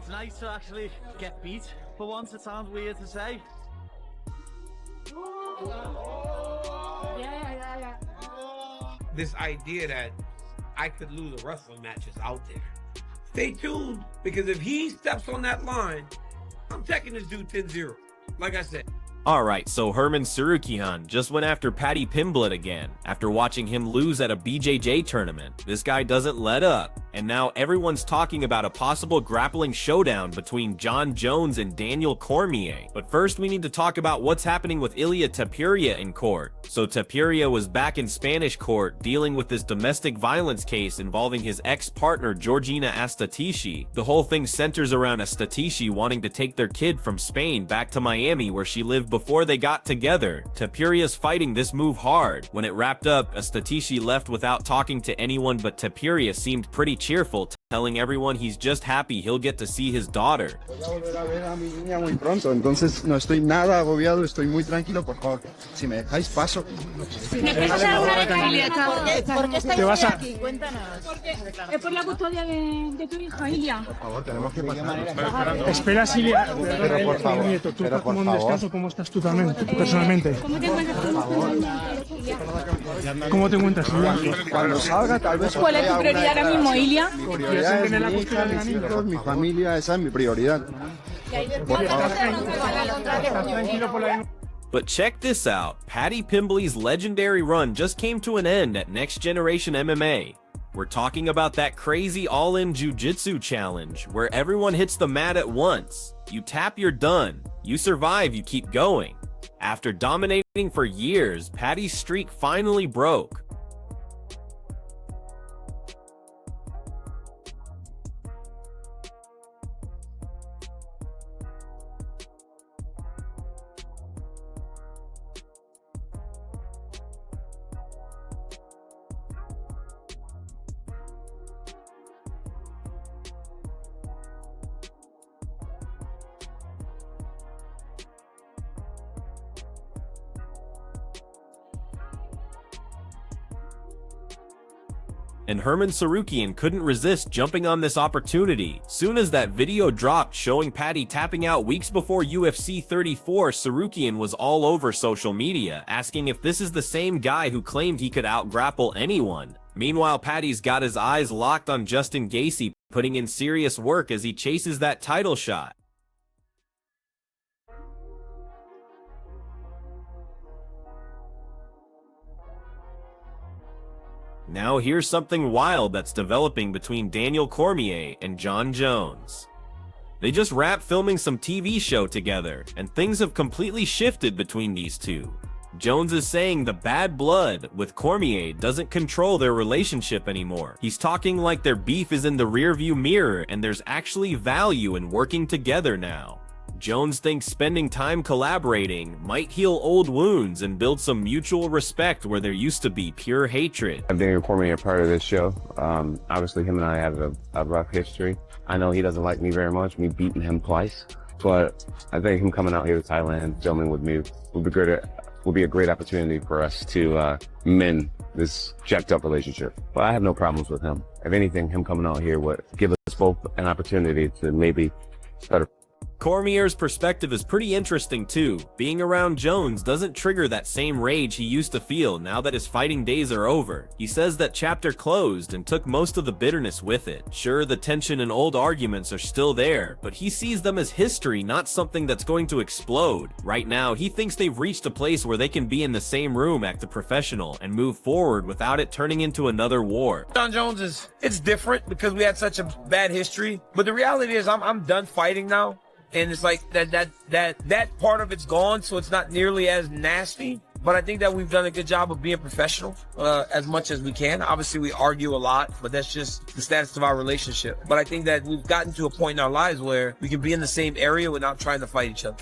It's nice to actually get beat for once. It sounds weird to say. This idea that I could lose a wrestling match is out there. Stay tuned, because if he steps on that line, I'm taking this dude 10-0. Like I said. Alright, so Herman Tsarukian just went after Paddy Pimblett again after watching him lose at a BJJ tournament. This guy doesn't let up, and now everyone's talking about a possible grappling showdown between Jon Jones and Daniel Cormier. But first we need to talk about what's happening with Ilia Topuria in court. So Topuria was back in Spanish court dealing with this domestic violence case involving his ex-partner Georgina Astatishi. The whole thing centers around Astatishi wanting to take their kid from Spain back to Miami where she lived before they got together. Topuria's fighting this move hard. When it wrapped up, Astatishi left without talking to anyone, but Topuria seemed pretty cheerful, telling everyone he's just happy he'll get to see his daughter. Entonces no estoy nada agobiado, estoy muy tranquilo, por favor. Si me dejáis paso. ¿Por qué estáis aquí? Cuéntanos. Es por la custodia de tu hija, Ilia. Por favor, tenemos que pasar. Espera, Silvia. Pero por favor. Nieto, tú estás como un descanso, ¿cómo estás tú también, personalmente? ¿Cómo te encuentras tú? ¿Cómo te encuentras, Silvia? Cuando salga, tal vez. ¿Cuál es tu prioridad ahora mismo, Ilia? Mi prioridad es mi hija, mis hijos, mi familia, esa es mi prioridad. But check this out, Paddy Pimblett's legendary run just came to an end at Next Generation MMA. We're talking about that crazy all-in jiu-jitsu challenge, where everyone hits the mat at once. You tap, you're done. You survive, you keep going. After dominating for years, Paddy's streak finally broke. And Herman Tsarukian couldn't resist jumping on this opportunity. Soon as that video dropped showing Paddy tapping out weeks before UFC 34, Tsarukian was all over social media, asking if this is the same guy who claimed he could out-grapple anyone. Meanwhile, Paddy's got his eyes locked on Justin Gaethje, putting in serious work as he chases that title shot. Now here's something wild that's developing between Daniel Cormier and Jon Jones. They just wrapped filming some TV show together, and things have completely shifted between these two. Jones is saying the bad blood with Cormier doesn't control their relationship anymore. He's talking like their beef is in the rearview mirror and there's actually value in working together now. Jones thinks spending time collaborating might heal old wounds and build some mutual respect where there used to be pure hatred. Daniel Cormier part of this show. Obviously him and I have a rough history. I know he doesn't like me very much, me beating him twice, but I think him coming out here to Thailand, filming with me will be a great opportunity for us to mend this jacked up relationship. But I have no problems with him. If anything, him coming out here would give us both an opportunity to maybe start. Cormier's perspective is pretty interesting too. Being around Jones doesn't trigger that same rage he used to feel now that his fighting days are over. He says that chapter closed and took most of the bitterness with it. Sure, the tension and old arguments are still there, but he sees them as history, not something that's going to explode. Right now, he thinks they've reached a place where they can be in the same room, act a professional, and move forward without it turning into another war. Jon Jones it's different because we had such a bad history, but the reality is I'm done fighting now. And it's like that part of it's gone, so it's not nearly as nasty. But I think that we've done a good job of being professional as much as we can. Obviously, we argue a lot, but that's just the status of our relationship. But I think that we've gotten to a point in our lives where we can be in the same area without trying to fight each other.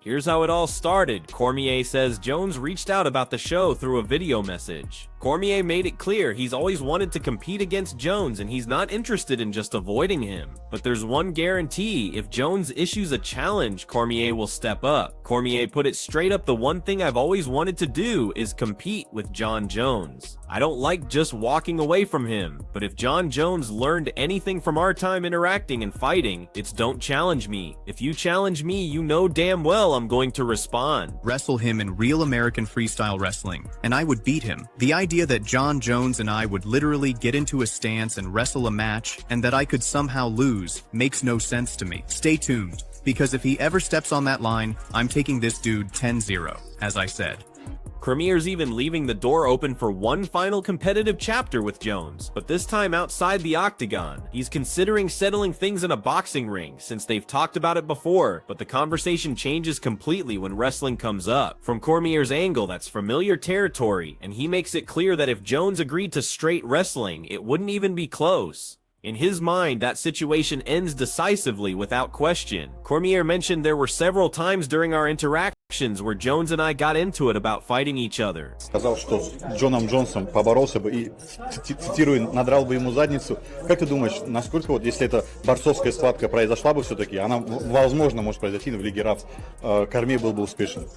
Here's how it all started. Cormier says Jones reached out about the show through a video message. Cormier made it clear he's always wanted to compete against Jones and he's not interested in just avoiding him. But there's one guarantee: if Jones issues a challenge, Cormier will step up. Cormier put it straight up: the one thing I've always wanted to do is compete with Jon Jones. I don't like just walking away from him, but if Jon Jones learned anything from our time interacting and fighting, it's don't challenge me. If you challenge me, you know damn well I'm going to respond. Wrestle him in real American freestyle wrestling, and I would beat him. The idea that Jon Jones and I would literally get into a stance and wrestle a match, and that I could somehow lose, makes no sense to me. Stay tuned, because if he ever steps on that line, I'm taking this dude 10-0, as I said. Cormier's even leaving the door open for one final competitive chapter with Jones, but this time outside the octagon. He's considering settling things in a boxing ring, since they've talked about it before, but the conversation changes completely when wrestling comes up. From Cormier's angle, that's familiar territory, and he makes it clear that if Jones agreed to straight wrestling, it wouldn't even be close. In his mind, that situation ends decisively without question. Cormier mentioned there were several times during our interactions where Jones and I got into it about fighting each other. Сказал, что с Джоном Джонсом поборолся бы и, цитирую, надрал бы ему задницу. Как ты думаешь, насколько вот, если эта борцовская схватка произошла бы все-таки, она, возможно, может произойти в Лиге РАФ, Cormier был бы успешен?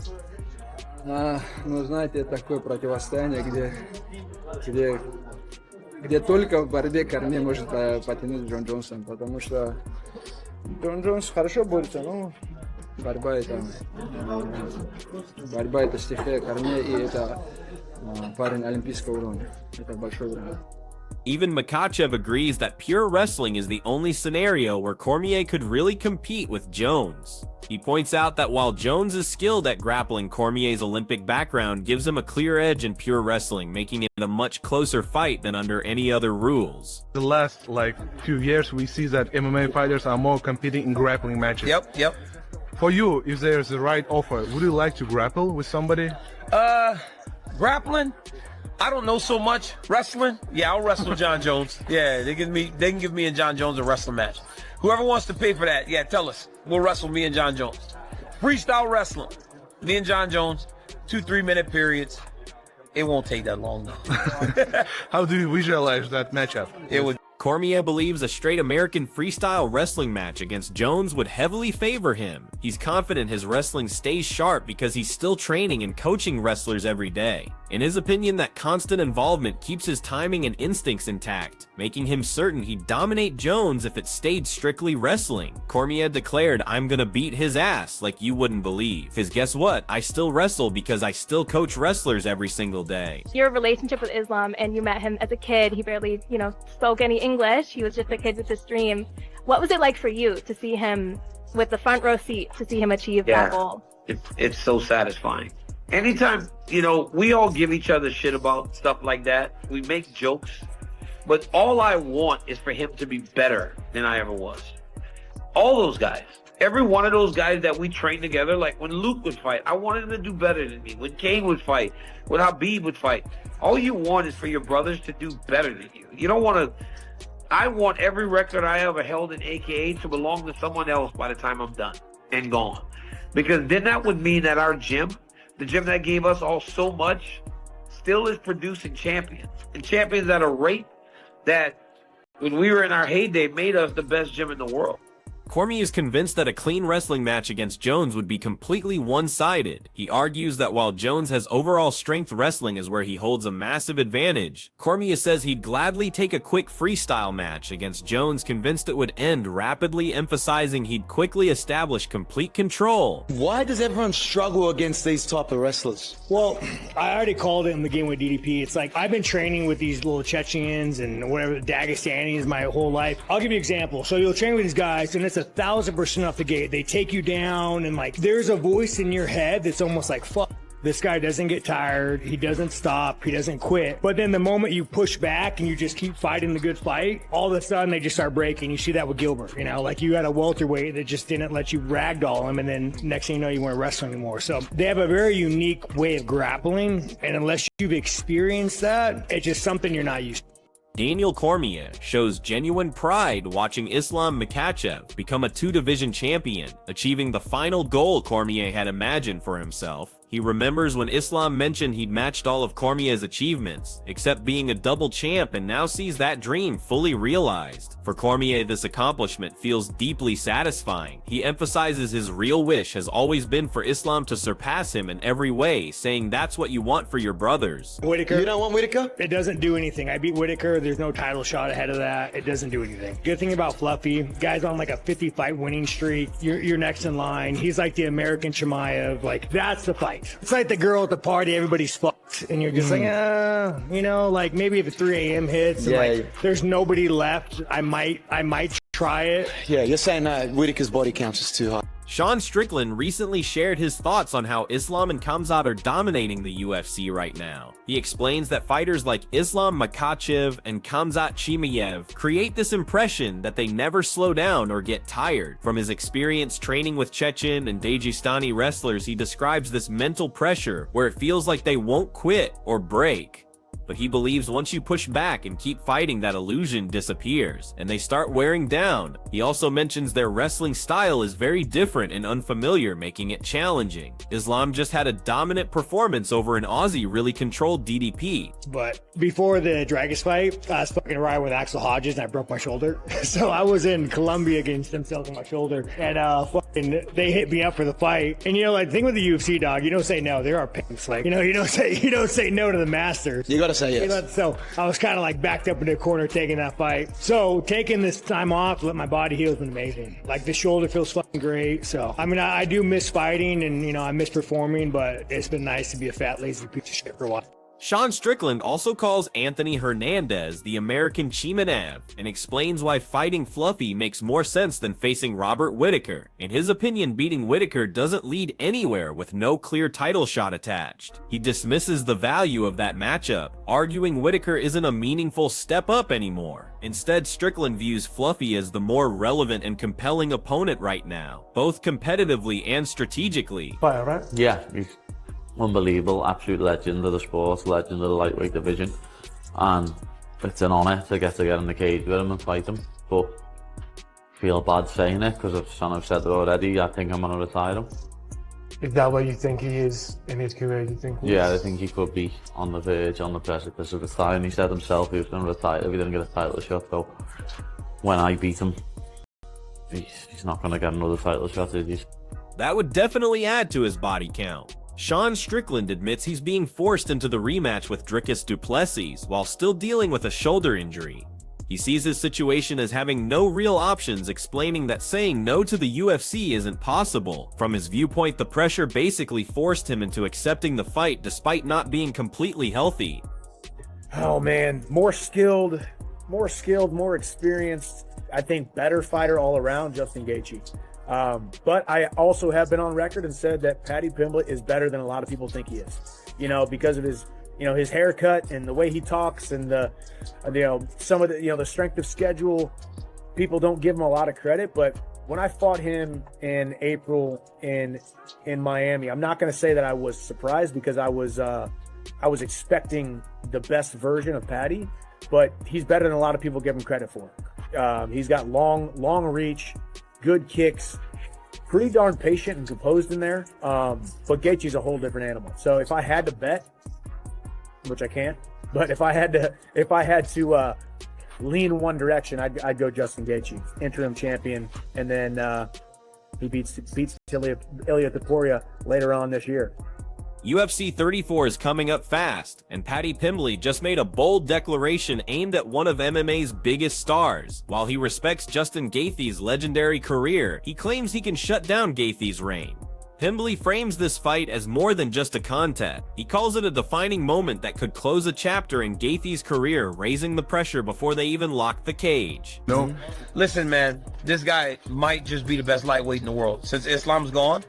Ну, знаете, такое противостояние, где только в борьбе Cormier может потянуть Джон Джонсом, потому что Джон Джонс хорошо борется, но борьба это стихия Cormier, и это парень олимпийского уровня. Это большой уровень. Even Makhachev agrees that pure wrestling is the only scenario where Cormier could really compete with Jones. He points out that while Jones is skilled at grappling, Cormier's Olympic background gives him a clear edge in pure wrestling, making it a much closer fight than under any other rules. The last few years we see that MMA fighters are more competing in grappling matches. Yep. For you, if there's the right offer, would you like to grapple with somebody? Grappling? I don't know so much. Wrestling? Yeah, I'll wrestle Jon Jones. Yeah, they can give me and Jon Jones a wrestling match. Whoever wants to pay for that, yeah, tell us. We'll wrestle me and Jon Jones. Freestyle wrestling. Me and Jon Jones, 2-3 minute periods. It won't take that long though. How do you visualize that matchup? It would. Cormier believes a straight American freestyle wrestling match against Jones would heavily favor him. He's confident his wrestling stays sharp because he's still training and coaching wrestlers every day. In his opinion, that constant involvement keeps his timing and instincts intact, making him certain he'd dominate Jones if it stayed strictly wrestling. Cormier declared, "I'm gonna beat his ass like you wouldn't believe. Because guess what? I still wrestle because I still coach wrestlers every single day." Your relationship with Islam, and you met him as a kid. He barely, spoke any English. He was just a kid with his dream. What was it like for you to see him with the front row seat, to see him achieve that goal? It's so satisfying. Anytime, we all give each other shit about stuff like that. We make jokes, but all I want is for him to be better than I ever was. All those guys, every one of those guys that we trained together, like when Luke would fight, I wanted him to do better than me. When Kane would fight, when Habib would fight, all you want is for your brothers to do better than you. You don't want to. I want every record I ever held in AKA to belong to someone else by the time I'm done and gone. Because then that would mean that our gym, the gym that gave us all so much, still is producing champions. And champions at a rate that, when we were in our heyday, made us the best gym in the world. Cormier is convinced that a clean wrestling match against Jones would be completely one-sided. He argues that while Jones has overall strength, wrestling is where he holds a massive advantage. Cormier says he'd gladly take a quick freestyle match against Jones, convinced it would end rapidly, emphasizing he'd quickly establish complete control. Why does everyone struggle against these type of wrestlers? Well, I already called it in the game with DDP. It's like I've been training with these little Chechens and whatever, Dagestanis my whole life. I'll give you an example. So you'll train with these guys, and it's 1,000% off the gate. They take you down, and there's a voice in your head that's almost like, fuck, this guy doesn't get tired, he doesn't stop, he doesn't quit. But then the moment you push back and you just keep fighting the good fight, all of a sudden they just start breaking. You see that with Gilbert, you had a welterweight that just didn't let you ragdoll him, and then next thing you know, you weren't wrestling anymore. So they have a very unique way of grappling, and unless you've experienced that, it's just something you're not used to. Daniel Cormier shows genuine pride watching Islam Makhachev become a two-division champion, achieving the final goal Cormier had imagined for himself. He remembers when Islam mentioned he'd matched all of Cormier's achievements, except being a double champ, and now sees that dream fully realized. For Cormier, this accomplishment feels deeply satisfying. He emphasizes his real wish has always been for Islam to surpass him in every way, saying that's what you want for your brothers. Whitaker. You don't want Whitaker? It doesn't do anything. I beat Whitaker. There's no title shot ahead of that. It doesn't do anything. Good thing about Fluffy, guy's on like a 50-fight winning streak. You're next in line. He's like the American Chimaev. Like, that's the fight. It's like the girl at the party, everybody's fucked, and you're just like, you know, like maybe if 3 a.m. hits and like there's nobody left, I might try it. Yeah, you're saying that Whitaker's body count is too high. Sean Strickland recently shared his thoughts on how Islam and Khamzat are dominating the UFC right now. He explains that fighters like Islam Makhachev and Khamzat Chimaev create this impression that they never slow down or get tired. From his experience training with Chechen and Dagestani wrestlers, he describes this mental pressure where it feels like they won't quit or break. But he believes once you push back and keep fighting, that illusion disappears, and they start wearing down. He also mentions their wrestling style is very different and unfamiliar, making it challenging. Islam just had a dominant performance over an Aussie really controlled DDP. But before the Dragus fight, I was fucking riding with Axel Hodges and I broke my shoulder. So I was in Colombia getting stem cells on my shoulder, and they hit me up for the fight. And you know, like, the thing with the UFC, dog, you don't say no. There are pimps. Like, you know, you don't say no to the masters. You gotta say yes. So I was kind of like backed up in the corner taking that fight. So taking this time off, let my body heal has been amazing. Like, the shoulder feels fucking great. So I mean, I do miss fighting, and you know, I miss performing, but it's been nice to be a fat, lazy piece of shit for a while. Sean Strickland also calls Anthony Hernandez the American Chimaev and explains why fighting Fluffy makes more sense than facing Robert Whitaker. In his opinion, beating Whitaker doesn't lead anywhere with no clear title shot attached. He dismisses the value of that matchup, arguing Whitaker isn't a meaningful step up anymore. Instead, Strickland views Fluffy as the more relevant and compelling opponent right now, both competitively and strategically. Fire, right? Yeah, he's unbelievable, absolute legend of the sport, legend of the lightweight division, and it's an honour to get in the cage with him and fight him. But I feel bad saying it because I've said it already. I think I'm going to retire him. Is that where you think he is in his career? You think? Yeah, I think he could be on the verge, on the precipice of retiring. He said himself he was going to retire if he didn't get a title shot. So when I beat him, he's not going to get another title shot, is he? That would definitely add to his body count. Sean Strickland admits he's being forced into the rematch with Dricus du Plessis while still dealing with a shoulder injury. He sees his situation as having no real options, explaining that saying no to the UFC isn't possible. From his viewpoint, the pressure basically forced him into accepting the fight despite not being completely healthy. Oh man, more skilled, more experienced, I think better fighter all around, Justin Gaethje. But I also have been on record and said that Paddy Pimblett is better than a lot of people think he is. You know, because of his, you know, his haircut and the way he talks and the, you know, some of the, you know, the strength of schedule. People don't give him a lot of credit, but when I fought him in April in Miami, I'm not going to say that I was surprised because I was expecting the best version of Paddy, but he's better than a lot of people give him credit for. He's got long reach, good kicks, pretty darn patient and composed in there. But Gaethje's a whole different animal. So if I had to bet, which I can't, but if I had to lean one direction, I'd go Justin Gaethje, interim champion, and then he beats Ilia Topuria later on this year. UFC 34 is coming up fast, and Paddy Pimblett just made a bold declaration aimed at one of MMA's biggest stars. While he respects Justin Gaethje's legendary career, he claims he can shut down Gaethje's reign. Pimblett frames this fight as more than just a contest. He calls it a defining moment that could close a chapter in Gaethje's career, raising the pressure before they even lock the cage. No. Listen, man, this guy might just be the best lightweight in the world. Since Islam's gone,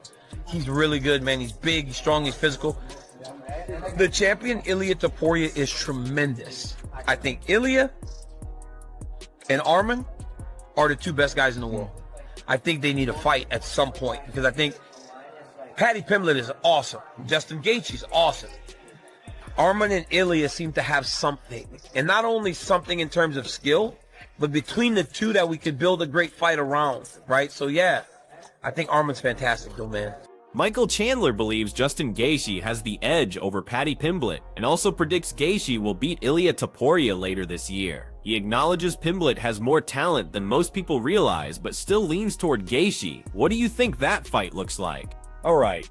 he's really good, man. He's big, he's strong, he's physical. The champion, Ilia Topuria, is tremendous. I think Ilia and Arman are the two best guys in the world. I think they need a fight at some point because I think Paddy Pimblett is awesome. Justin Gaethje's awesome. Arman and Ilia seem to have something. And not only something in terms of skill, but between the two that we could build a great fight around, right? So yeah, I think Arman's fantastic though, man. Michael Chandler believes Justin Gaethje has the edge over Paddy Pimblett, and also predicts Gaethje will beat Ilia Topuria later this year. He acknowledges Pimblett has more talent than most people realize, but still leans toward Gaethje. What do you think that fight looks like? Alright.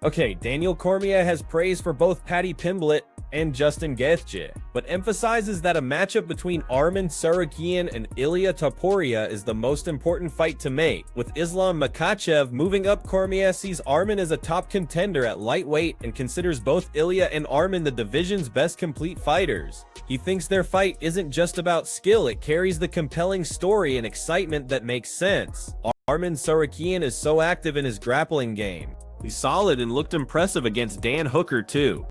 Okay, Daniel Cormier has praise for both Paddy Pimblett and Justin Gaethje, but emphasizes that a matchup between Arman Tsarukyan and Ilia Topuria is the most important fight to make. With Islam Makhachev moving up, Cormier sees Arman as a top contender at lightweight and considers both Ilia and Arman the division's best complete fighters. He thinks their fight isn't just about skill, it carries the compelling story and excitement that makes sense. Arman Tsarukyan is so active in his grappling game. He's solid and looked impressive against Dan Hooker too.